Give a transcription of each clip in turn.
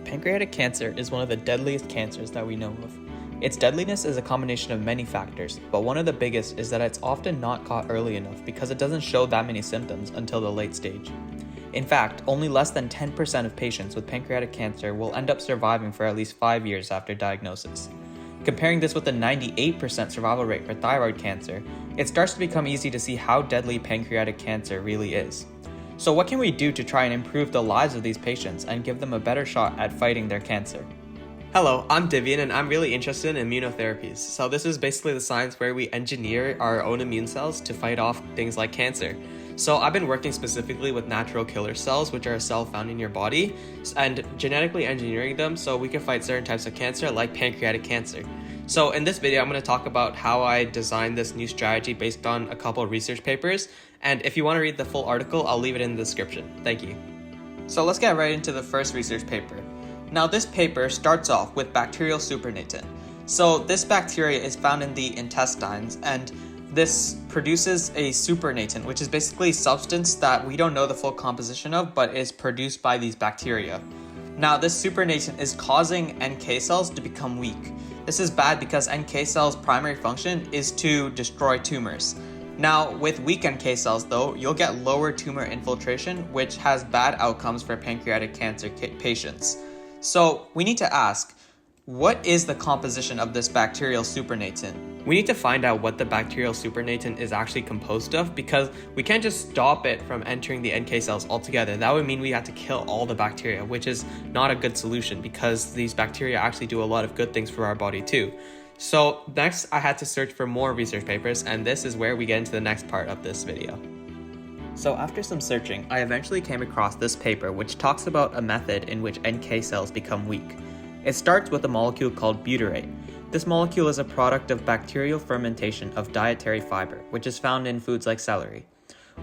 Pancreatic cancer is one of the deadliest cancers that we know of. Its deadliness is a combination of many factors, but one of the biggest is that it's often not caught early enough because it doesn't show that many symptoms until the late stage. In fact, only less than 10% of patients with pancreatic cancer will end up surviving for at least 5 years after diagnosis. Comparing this with the 98% survival rate for thyroid cancer, it starts to become easy to see how deadly pancreatic cancer really is. So what can we do to try and improve the lives of these patients and give them a better shot at fighting their cancer? Hello, I'm Divian and I'm really interested in immunotherapies. So this is basically the science where we engineer our own immune cells to fight off things like cancer. So I've been working specifically with natural killer cells, which are a cell found in your body, and genetically engineering them so we can fight certain types of cancer like pancreatic cancer. So in this video, I'm going to talk about how I designed this new strategy based on a couple of research papers. And if you want to read the full article, I'll leave it in the description. Thank you. So let's get right into the first research paper. Now this paper starts off with bacterial supernatant. So this bacteria is found in the intestines, and this produces a supernatant, which is basically a substance that we don't know the full composition of, but is produced by these bacteria. Now this supernatant is causing NK cells to become weak. This is bad because NK cells' primary function is to destroy tumors. Now, with weak NK cells though, you'll get lower tumor infiltration, which has bad outcomes for pancreatic cancer patients. So we need to ask, what is the composition of this bacterial supernatant? We need to find out what the bacterial supernatant is actually composed of, because we can't just stop it from entering the NK cells altogether. That would mean we have to kill all the bacteria, which is not a good solution because these bacteria actually do a lot of good things for our body too. So next I had to search for more research papers, and this is where we get into the next part of this video. So after some searching, I eventually came across this paper which talks about a method in which NK cells become weak. It starts with a molecule called butyrate. This molecule is a product of bacterial fermentation of dietary fiber, which is found in foods like celery.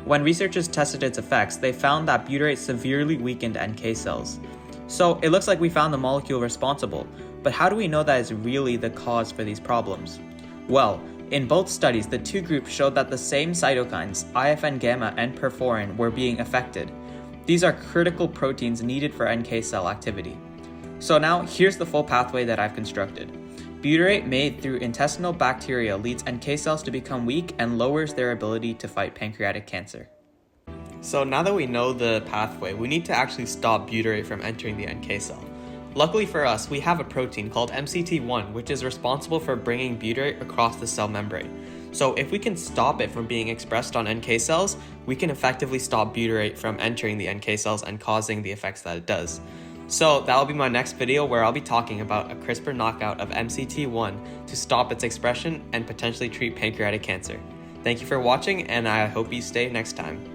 When researchers tested its effects, they found that butyrate severely weakened NK cells. So it looks like we found the molecule responsible, but how do we know that is really the cause for these problems? Well, in both studies, the two groups showed that the same cytokines, IFN gamma and perforin, were being affected. These are critical proteins needed for NK cell activity. So now, here's the full pathway that I've constructed. Butyrate made through intestinal bacteria leads NK cells to become weak and lowers their ability to fight pancreatic cancer. So now that we know the pathway, we need to actually stop butyrate from entering the NK cell. Luckily for us, we have a protein called MCT1, which is responsible for bringing butyrate across the cell membrane. So if we can stop it from being expressed on NK cells, we can effectively stop butyrate from entering the NK cells and causing the effects that it does. So that will be my next video, where I'll be talking about a CRISPR knockout of MCT1 to stop its expression and potentially treat pancreatic cancer. Thank you for watching, and I hope you stay next time.